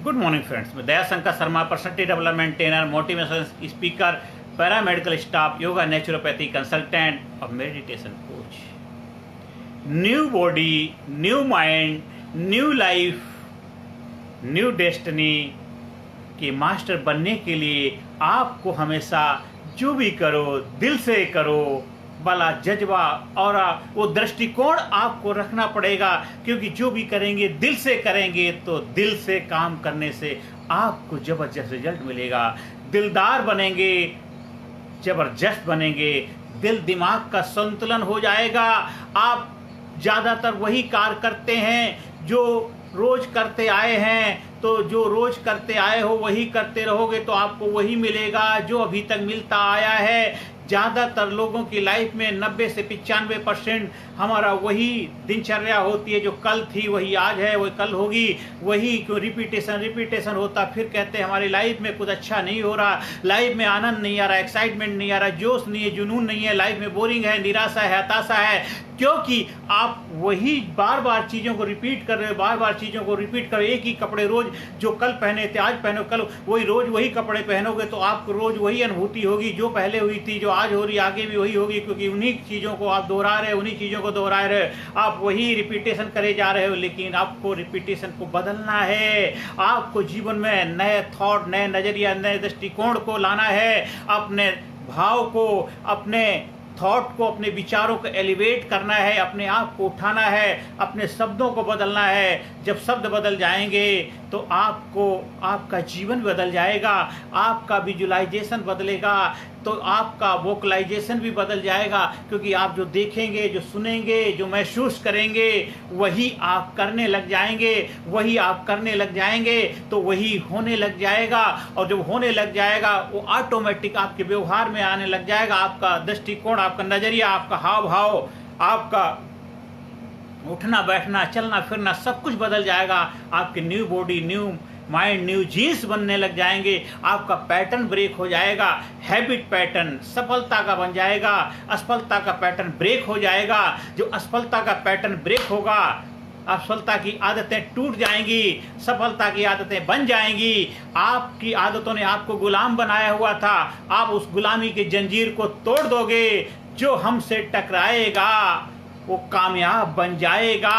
Good morning friends, मैं Dayashankar Sharma, personality development trainer, motivational speaker, paramedical staff, yoga naturopathy consultant और meditation coach. New body, new mind, new life, new destiny के master बनने के लिए आपको हमेशा जो भी करो दिल से करो वाला जज्बा और वो दृष्टिकोण आपको रखना पड़ेगा, क्योंकि जो भी करेंगे दिल से करेंगे तो दिल से काम करने से आपको जबरदस्त रिजल्ट मिलेगा। दिलदार बनेंगे, जबरदस्त बनेंगे, दिल दिमाग का संतुलन हो जाएगा। आप ज़्यादातर वही कार्य करते हैं जो रोज करते आए हैं, तो जो रोज करते आए हो वही करते रहोगे तो आपको वही मिलेगा जो अभी तक मिलता आया है। ज़्यादातर लोगों की लाइफ में 90 से 95% हमारा वही दिनचर्या होती है, जो कल थी वही आज है, वही कल होगी, वही क्यों रिपीटेशन होता। फिर कहते हैं हमारी लाइफ में कुछ अच्छा नहीं हो रहा, लाइफ में आनंद नहीं आ रहा, एक्साइटमेंट नहीं आ रहा, जोश नहीं है, जुनून नहीं है, लाइफ में बोरिंग है, निराशा है, हताशा है, क्योंकि आप वही बार बार चीज़ों को रिपीट कर रहे हो, बार बार चीज़ों को रिपीट कर रहे हो। एक ही कपड़े रोज जो कल पहने थे आज पहनो, कल वही रोज वही कपड़े पहनोगे तो आपको रोज वही अनुभूति होगी जो पहले हुई थी, जो आज हो रही आगे भी वही होगी, क्योंकि उन्हीं चीज़ों को आप दोहरा रहे हो, उन्हीं चीज़ों को दोहरा रहे हो, आप वही रिपीटेशन करे जा रहे हो। लेकिन आपको रिपीटेशन को बदलना है, आपको जीवन में नए थॉट, नए नज़रिया, नए दृष्टिकोण को लाना है, अपने भाव को, अपने थॉट को, अपने विचारों को एलिवेट करना है, अपने आप को उठाना है, अपने शब्दों को बदलना है। जब शब्द बदल जाएंगे तो आपको आपका जीवन बदल जाएगा, आपका विजुअलाइजेशन बदलेगा, तो आपका वोकलाइजेशन भी बदल जाएगा, क्योंकि आप जो देखेंगे, जो सुनेंगे, जो महसूस करेंगे वही आप करने लग जाएंगे, वही आप करने लग जाएंगे तो वही होने लग जाएगा। और जब होने लग जाएगा वो ऑटोमेटिक आपके व्यवहार में आने लग जाएगा। आपका दृष्टिकोण, आपका नज़रिया, आपका हाव भाव, आपका उठना बैठना, चलना फिरना सब कुछ बदल जाएगा। आपकी new body, new mind, new genes बनने लग जाएंगे। आपका पैटर्न ब्रेक हो जाएगा, हैबिट पैटर्न सफलता का बन जाएगा, असफलता का पैटर्न ब्रेक हो जाएगा। जो असफलता का पैटर्न ब्रेक होगा, असफलता की आदतें टूट जाएंगी, सफलता की आदतें बन जाएंगी। आपकी आदतों ने आपको गुलाम बनाया हुआ था, आप उस गुलामी की जंजीर को तोड़ दोगे। जो हमसे टकराएगा वो कामयाब बन जाएगा।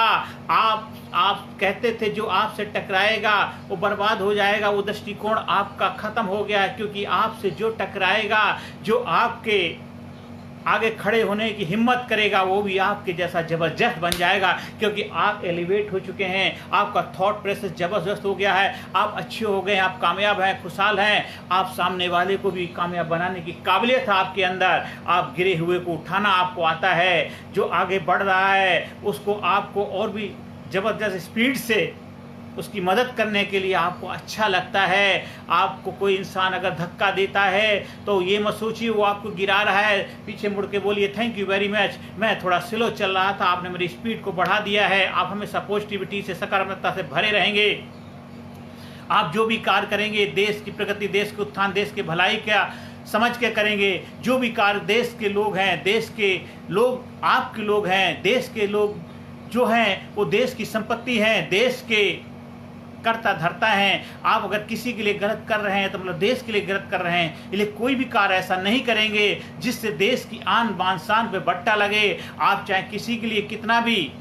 आप कहते थे जो आपसे टकराएगा वो बर्बाद हो जाएगा, वो दृष्टिकोण आपका खत्म हो गया, क्योंकि आपसे जो टकराएगा, जो आपके आगे खड़े होने की हिम्मत करेगा, वो भी आपके जैसा जबरदस्त बन जाएगा, क्योंकि आप एलिवेट हो चुके हैं, आपका थॉट प्रोसेस जबरदस्त हो गया है, आप अच्छे हो गए, आप कामयाब हैं, खुशहाल हैं, आप सामने वाले को भी कामयाब बनाने की काबिलियत है आपके अंदर। आप गिरे हुए को उठाना आपको आता है, जो आगे बढ़ रहा है उसको आपको और भी जबरदस्त स्पीड से उसकी मदद करने के लिए आपको अच्छा लगता है। आपको कोई इंसान अगर धक्का देता है तो ये मत सोचिए वो आपको गिरा रहा है, पीछे मुड़ के बोलिए थैंक यू वेरी मच, मैं थोड़ा स्लो चल रहा था, आपने मेरी स्पीड को बढ़ा दिया है। आप हमेशा पॉजिटिविटी से, सकारात्मकता से भरे रहेंगे। आप जो भी कार्य करेंगे देश की प्रगति, देश के उत्थान, देश की भलाई का समझ के करेंगे। जो भी कार्य देश के लोग हैं, देश के लोग आपके लोग हैं, देश के लोग जो हैं वो देश की संपत्ति हैं, देश के करता धरता हैं। आप अगर किसी के लिए गलत कर रहे हैं तो मतलब देश के लिए गलत कर रहे हैं, इसलिए कोई भी कार्य ऐसा नहीं करेंगे जिससे देश की आन बान शान पे बट्टा लगे। आप चाहे किसी के लिए कितना भी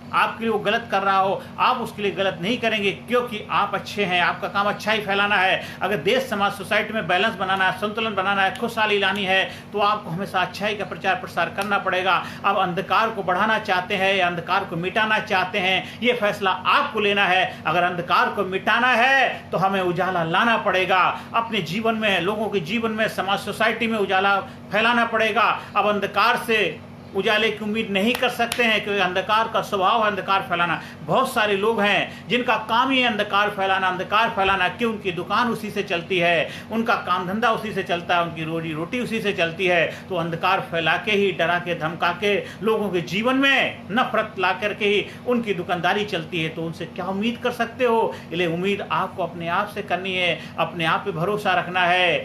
आपके लिए वो गलत कर रहा हो, आप उसके लिए गलत नहीं करेंगे, क्योंकि आप अच्छे हैं, आपका काम अच्छा ही फैलाना है। अगर देश समाज सोसाइटी में बैलेंस बनाना है, संतुलन बनाना है, खुशहाली लानी है, तो आपको हमेशा अच्छाई का प्रचार प्रसार करना पड़ेगा। आप अंधकार को बढ़ाना चाहते हैं या अंधकार को मिटाना चाहते हैं, ये फैसला आपको लेना है। अगर अंधकार को मिटाना है तो हमें उजाला लाना पड़ेगा अपने जीवन में, लोगों के जीवन में, समाज सोसाइटी में उजाला फैलाना पड़ेगा। अब अंधकार से उजाले की उम्मीद नहीं कर सकते हैं, क्योंकि अंधकार का स्वभाव है अंधकार फैलाना। बहुत सारे लोग हैं जिनका काम ही है अंधकार फैलाना, अंधकार फैलाना, कि उनकी दुकान उसी से चलती है, उनका काम धंधा उसी से चलता है, उनकी रोजी रोटी उसी से चलती है। तो अंधकार फैला के ही, डरा के, धमका के लोगों के जीवन में नफरत ला करके ही उनकी दुकानदारी चलती है। तो उनसे क्या उम्मीद कर सकते हो? इसलिए उम्मीद आपको अपने आप से करनी है, अपने आप पे भरोसा रखना है।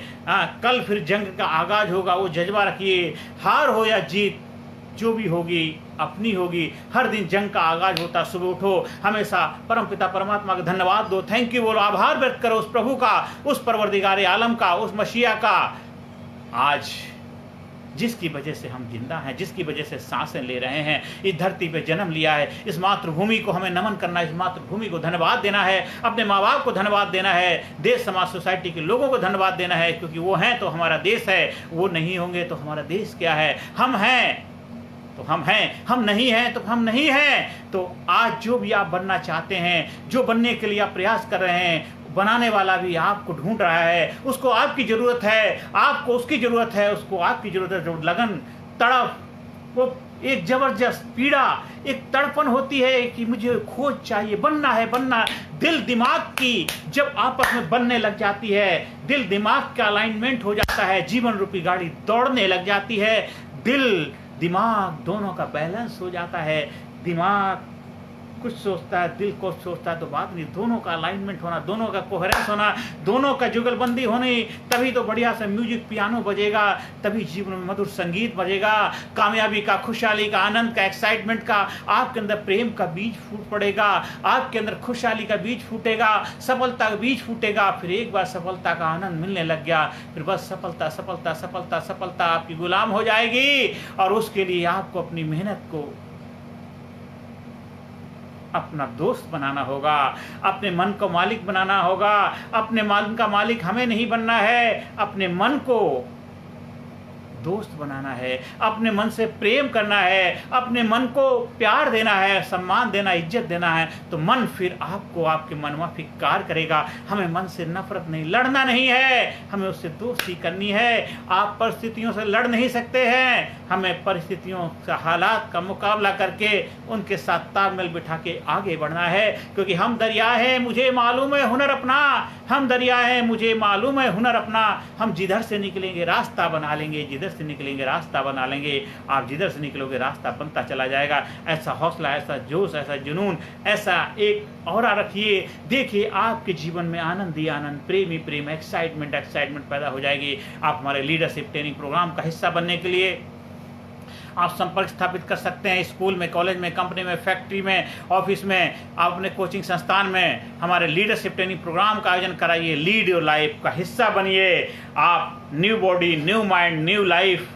कल फिर जंग का आगाज होगा, वो जज्बा रखिए। हार हो या जीत, जो भी होगी अपनी होगी। हर दिन जंग का आगाज होता, सुबह उठो, हमेशा परमपिता परमात्मा का धन्यवाद दो, थैंक यू बोलो, आभार व्यक्त करो उस प्रभु का, उस परवरदिगार आलम का, उस मसीहा का, आज जिसकी वजह से हम जिंदा हैं, जिसकी वजह से सांसें ले रहे हैं, इस धरती पे जन्म लिया है। इस मातृभूमि को हमें नमन करना है, इस मातृभूमि को धन्यवाद देना है, अपने माँ बाप को धन्यवाद देना है, देश समाज सोसाइटी के लोगों को धन्यवाद देना है, क्योंकि वो हैं तो हमारा देश है, वो नहीं होंगे तो हमारा देश क्या है। हम हैं तो हम हैं, हम नहीं हैं तो हम नहीं हैं। तो आज जो भी आप बनना चाहते हैं, जो बनने के लिए आप प्रयास कर रहे हैं, बनाने वाला भी आपको ढूंढ रहा है, उसको आपकी ज़रूरत है, आपको उसकी ज़रूरत है, उसको आपकी ज़रूरत है। जो लगन, तड़प, वो एक ज़बरदस्त पीड़ा, एक तड़पन होती है कि मुझे खोज चाहिए, बनना है, बनना। दिल दिमाग की जब आपस में बनने लग जाती है, दिल दिमाग का अलाइनमेंट हो जाता है, जीवन रूपी गाड़ी दौड़ने लग जाती है, दिल दिमाग दोनों का बैलेंस हो जाता है। दिमाग कुछ सोचता है, दिल को सोचता है, तो बात नहीं। दोनों का अलाइनमेंट होना, दोनों का कोहेरेंस होना, दोनों का जुगलबंदी होनी, तभी तो बढ़िया से म्यूजिक पियानो बजेगा, तभी जीवन में मधुर संगीत बजेगा, कामयाबी का, खुशहाली का, आनंद का, एक्साइटमेंट का, आपके अंदर प्रेम का बीज फूट पड़ेगा, आपके अंदर खुशहाली का बीज फूटेगा, सफलता का बीज फूटेगा। फिर एक बार सफलता का आनंद मिलने लग गया, फिर बस सफलता सफलता सफलता सफलता आपकी गुलाम हो जाएगी। और उसके लिए आपको अपनी मेहनत को अपना दोस्त बनाना होगा, अपने मन को मालिक बनाना होगा। अपने मन का मालिक हमें नहीं बनना है, अपने मन को दोस्त बनाना है, अपने मन से प्रेम करना है, अपने मन को प्यार देना है, सम्मान देना, इज्जत देना है। तो मन फिर आपको आपके मनमाफिक कार्य करेगा। हमें मन से नफरत नहीं, लड़ना नहीं है, हमें उससे दोस्ती करनी है। आप परिस्थितियों से लड़ नहीं सकते हैं, हमें परिस्थितियों से, हालात का मुकाबला करके उनके साथ तालमेल बिठा के आगे बढ़ना है। क्योंकि हम दरिया हैं, मुझे मालूम है हुनर अपना, हम दरिया हैं, मुझे मालूम है हुनर अपना। हम जिधर से निकलेंगे रास्ता बना लेंगे, जिधर से निकलेंगे रास्ता बना लेंगे। आप जिधर से निकलोगे रास्ता बनता चला जाएगा। ऐसा हौसला, ऐसा जोश, ऐसा जुनून, ऐसा एक औरा रखिए, देखिए आपके जीवन में आनंद ही आनंद, प्रेम ही प्रेम, एक्साइटमेंट एक्साइटमेंट पैदा हो जाएगी। आप हमारे लीडरशिप ट्रेनिंग प्रोग्राम का हिस्सा बनने के लिए आप संपर्क स्थापित कर सकते हैं। स्कूल में, कॉलेज में, कंपनी में, फैक्ट्री में, ऑफिस में, आप अपने कोचिंग संस्थान में हमारे लीडरशिप ट्रेनिंग प्रोग्राम का आयोजन कराइए। लीड योर लाइफ का हिस्सा बनिए। आप new body, new mind, new life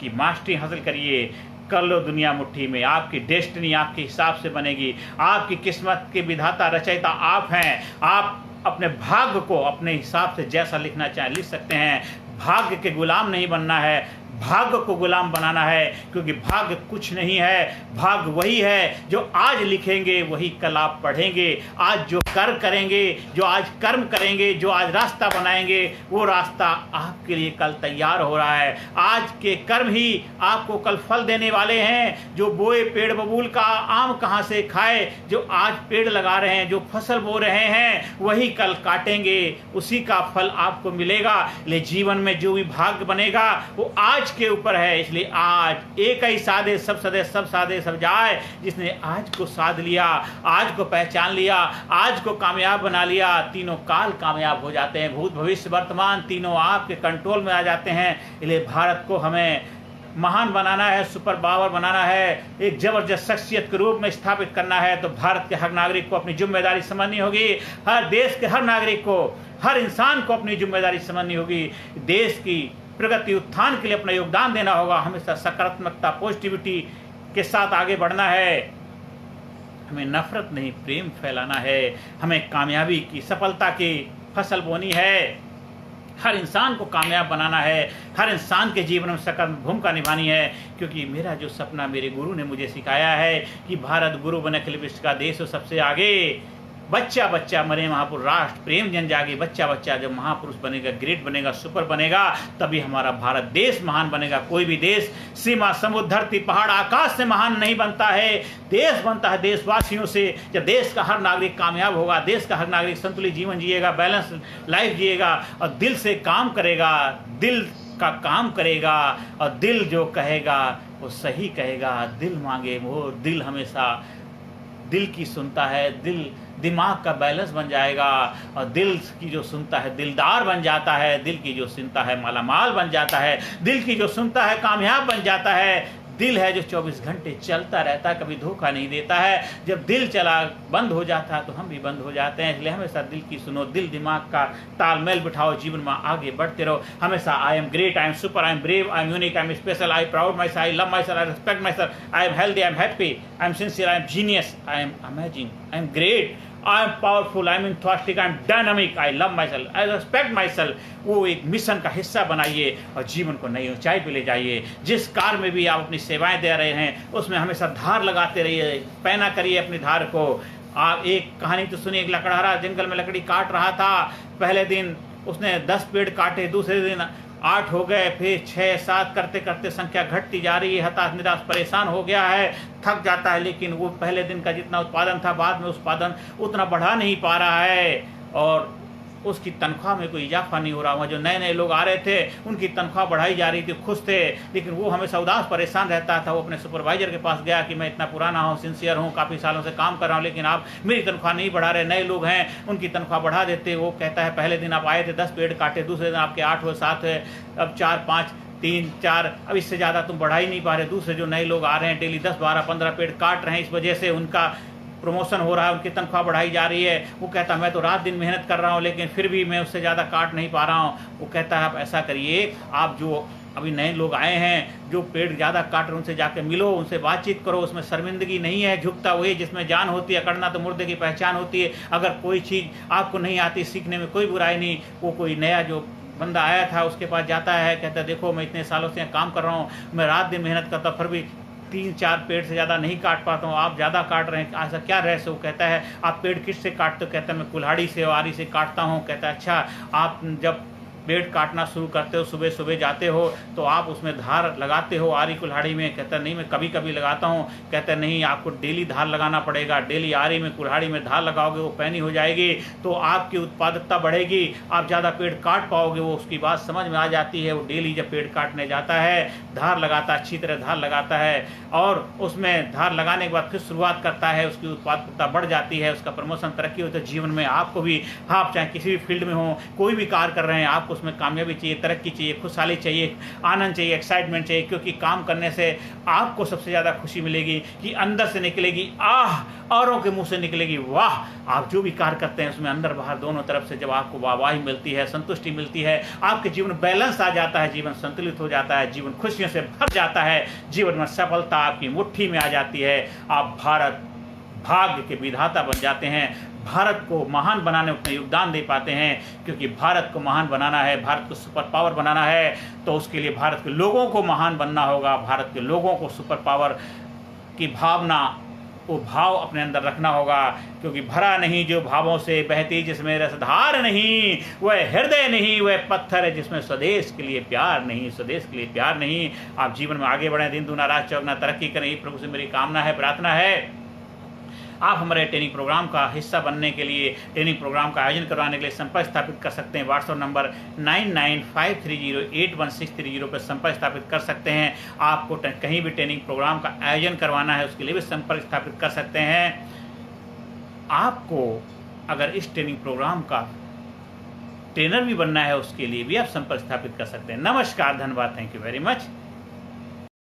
की मास्टरी हासिल करिए। कर लो दुनिया मुट्ठी में। आपकी डेस्टिनी आपके हिसाब से बनेगी। आपकी किस्मत के विधाता, रचयिता आप हैं। आप अपने भाग्य को अपने हिसाब से जैसा लिखना चाहें लिख सकते हैं। भाग्य के गुलाम नहीं बनना है, भाग्य को गुलाम बनाना है। क्योंकि भाग्य कुछ नहीं है, भाग्य वही है जो आज लिखेंगे, वही कल आप पढ़ेंगे। आज जो कर्म करेंगे, जो आज कर्म करेंगे, जो आज रास्ता बनाएंगे, वो रास्ता आपके लिए कल तैयार हो रहा है। आज के कर्म ही आपको कल फल देने वाले हैं। जो बोए पेड़ बबूल का आम कहाँ से खाए। जो आज पेड़ लगा रहे हैं, जो फसल बो रहे हैं, वही कल काटेंगे, उसी का फल आपको मिलेगा। ले जीवन में जो भी भाग्य बनेगा वो आज के ऊपर है। इसलिए आज एक ही साधे सब सदे, सब साधे सब जाए। जिसने आज को साध लिया, आज को पहचान लिया, आज को कामयाब बना लिया, तीनों काल कामयाब हो जाते हैं। भूत भविष्य वर्तमान तीनों आपके कंट्रोल में आ जाते हैं। इसलिए भारत को हमें महान बनाना है, सुपर पावर बनाना है, एक जबरदस्त शख्सियत के रूप में स्थापित करना है। तो भारत के हर नागरिक को अपनी जिम्मेदारी समझनी होगी। हर देश के हर नागरिक को, हर इंसान को अपनी जिम्मेदारी समझनी होगी। देश की प्रगति उत्थान के लिए अपना योगदान देना होगा। हमेशा सकारात्मकता, पॉजिटिविटी के साथ आगे बढ़ना है। हमें नफरत नहीं, प्रेम फैलाना है। हमें कामयाबी की, सफलता की फसल बोनी है। हर इंसान को कामयाब बनाना है। हर इंसान के जीवन में सकारात्मक भूमिका निभानी है। क्योंकि मेरा जो सपना मेरे गुरु ने मुझे सिखाया है कि भारत गुरु बने अखिल विश्व का देश हो सबसे आगे। बच्चा बच्चा मरे महापुरुष, राष्ट्र प्रेम जन जागे। बच्चा बच्चा जब महापुरुष बनेगा, ग्रेट बनेगा, सुपर बनेगा, तभी हमारा भारत देश महान बनेगा। कोई भी देश सीमा, समुद्र, धरती, पहाड़, आकाश से महान नहीं बनता है। देश बनता है देशवासियों से। जब देश का हर नागरिक कामयाब होगा, देश का हर नागरिक संतुलित जीवन जिएगा, बैलेंस लाइफ जिएगा और दिल से काम करेगा, दिल का काम करेगा और दिल जो कहेगा वो सही कहेगा। दिल मांगे वो, दिल हमेशा दिल की सुनता है। दिल दिमाग का बैलेंस बन जाएगा और दिल की जो सुनता है दिलदार बन जाता है। दिल की जो सुनता है मालामाल बन जाता है। दिल की जो सुनता है कामयाब बन जाता है। दिल है जो 24 घंटे चलता रहता है, कभी धोखा नहीं देता है। जब दिल चला बंद हो जाता है तो हम भी बंद हो जाते हैं। इसलिए हमेशा दिल की सुनो, दिल दिमाग का तालमेल बिठाओ, जीवन में आगे बढ़ते रहो। हमेशा I am great, I am super, I am brave, I am unique, I am special, I proud myself, I love myself, I respect myself, I am healthy, I am happy, I am sincere, I am genius, I am amazing, I am great, I am powerful, I am enthusiastic, I am dynamic, I love myself, I respect myself. वो एक mission का हिस्सा बनाइए और जीवन को नई ऊंचाई पे ले जाइए। जिस कार में भी आप अपनी सेवाएं दे रहे हैं उसमें हमेशा धार लगाते रहिए, पैना करिए अपनी धार को। आप एक कहानी तो सुनिए, एक लकड़हारा जंगल में लकड़ी काट रहा था। पहले दिन उसने 10 पेड़ काटे, दूसरे दिन 8 हो गए, फिर 6, 7 करते करते संख्या घटती जा रही है। हताश निराश परेशान हो गया है, थक जाता है, लेकिन वो पहले दिन का जितना उत्पादन था बाद में उत्पादन उतना बढ़ा नहीं पा रहा है और उसकी तनख्वाह में कोई इजाफा नहीं हो रहा। वहाँ जो नए नए लोग आ रहे थे उनकी तनख्वाह बढ़ाई जा रही थी, खुश थे, लेकिन वो हमेशा उदास परेशान रहता था। वो अपने सुपरवाइजर के पास गया कि मैं इतना पुराना हूँ, सिंसियर हूँ, काफ़ी सालों से काम कर रहा हूँ, लेकिन आप मेरी तनख्वाह नहीं बढ़ा रहे। नए लोग हैं उनकी तनख्वाह बढ़ा देते। वो कहता है पहले दिन आप आए थे 10 पेड़ काटे, दूसरे दिन आपके 8 हुए, 7 हुए, अब 4, 5, 3, 4, अब इससे ज़्यादा तुम बढ़ा ही नहीं पा रहे। दूसरे जो नए लोग आ रहे हैं डेली 10, 12, 15 पेड़ काट रहे हैं, इस वजह से उनका प्रमोशन हो रहा है, उनकी तनख्वाह बढ़ाई जा रही है। वो कहता मैं तो रात दिन मेहनत कर रहा हूँ लेकिन फिर भी मैं उससे ज़्यादा काट नहीं पा रहा हूँ। वो कहता है आप ऐसा करिए, आप जो अभी नए लोग आए हैं जो पेड़ ज़्यादा काट रहे हैं उनसे जाके मिलो, उनसे बातचीत करो। उसमें शर्मिंदगी नहीं है, झुकता वही जिसमें जान होती है, अकड़ना तो मुर्दे की पहचान होती है। अगर कोई चीज़ आपको नहीं आती, सीखने में कोई बुराई नहीं। वो कोई नया जो बंदा आया था उसके पास जाता है, कहता है देखो मैं इतने सालों से काम कर रहा हूँ, मैं रात दिन मेहनत करता हूँ, फिर भी 3-4 पेड़ से ज़्यादा नहीं काट पाता हूँ, आप ज़्यादा काट रहे हैं, ऐसा क्या रहस्य? वो कहता है आप पेड़ किससे काटते हो? कहता है मैं कुल्हाड़ी से और आरी से काटता हूँ। कहता है अच्छा, आप जब पेड़ काटना शुरू करते हो, सुबह सुबह जाते हो तो आप उसमें धार लगाते हो आरी कुल्हाड़ी में? कहता नहीं मैं कभी कभी लगाता हूँ। कहता नहीं आपको डेली धार लगाना पड़ेगा, डेली आरी में कुल्हाड़ी में धार लगाओगे, वो पैनी हो जाएगी तो आपकी उत्पादकता बढ़ेगी, आप ज़्यादा पेड़ काट पाओगे। वो उसकी बात समझ में आ जाती है। वो डेली जब पेड़ काटने जाता है धार लगाता है, अच्छी तरह धार लगाता है और उसमें धार लगाने के बाद फिर शुरुआत करता है, उसकी उत्पादकता बढ़ जाती है, उसका प्रमोशन तरक्की होती है। जीवन में आपको भी, आप चाहे किसी भी फील्ड में हो, कोई भी कार्य कर रहे हैं, आपको उसमें कामयाबी चाहिए, तरक्की चाहिए, खुशहाली चाहिए, आनंद चाहिए, एक्साइटमेंट चाहिए, क्योंकि काम करने से आपको सबसे ज़्यादा खुशी मिलेगी कि अंदर से निकलेगी आह, औरों के मुंह से निकलेगी वाह। आप जो भी कार्य करते हैं उसमें अंदर बाहर दोनों तरफ से जब आपको वाहवाही मिलती है, संतुष्टि मिलती है, आपके जीवन में बैलेंस आ जाता है, जीवन संतुलित हो जाता है, जीवन खुशियों से भर जाता है, जीवन में सफलता आपकी मुट्ठी में आ जाती है। आप भारत भाग्य के विधाता बन जाते हैं, भारत को महान बनाने में अपना योगदान दे पाते हैं। क्योंकि भारत को महान बनाना है, भारत को सुपर पावर बनाना है, तो उसके लिए भारत के लोगों को महान बनना होगा। भारत के लोगों को सुपर पावर की भावना, वो भाव अपने अंदर रखना होगा। क्योंकि भरा नहीं जो भावों से बहती, जिसमें रसधार नहीं वह हृदय नहीं, वह पत्थर है जिसमें स्वदेश के लिए प्यार नहीं, स्वदेश के लिए प्यार नहीं। आप जीवन में आगे बढ़ें, दिन दूना रात चौगुना तरक्की करें, प्रभु से मेरी कामना है, प्रार्थना है। आप हमारे ट्रेनिंग प्रोग्राम का हिस्सा बनने के लिए, ट्रेनिंग प्रोग्राम का आयोजन करवाने के लिए संपर्क स्थापित कर सकते हैं। व्हाट्सएप नंबर 9953081630 पर संपर्क स्थापित कर सकते हैं। आपको कहीं भी ट्रेनिंग प्रोग्राम का आयोजन करवाना है उसके लिए भी संपर्क स्थापित कर सकते हैं। आपको अगर इस ट्रेनिंग प्रोग्राम का ट्रेनर भी बनना है उसके लिए भी आप संपर्क स्थापित कर सकते हैं। नमस्कार, धन्यवाद, थैंक यू वेरी मच।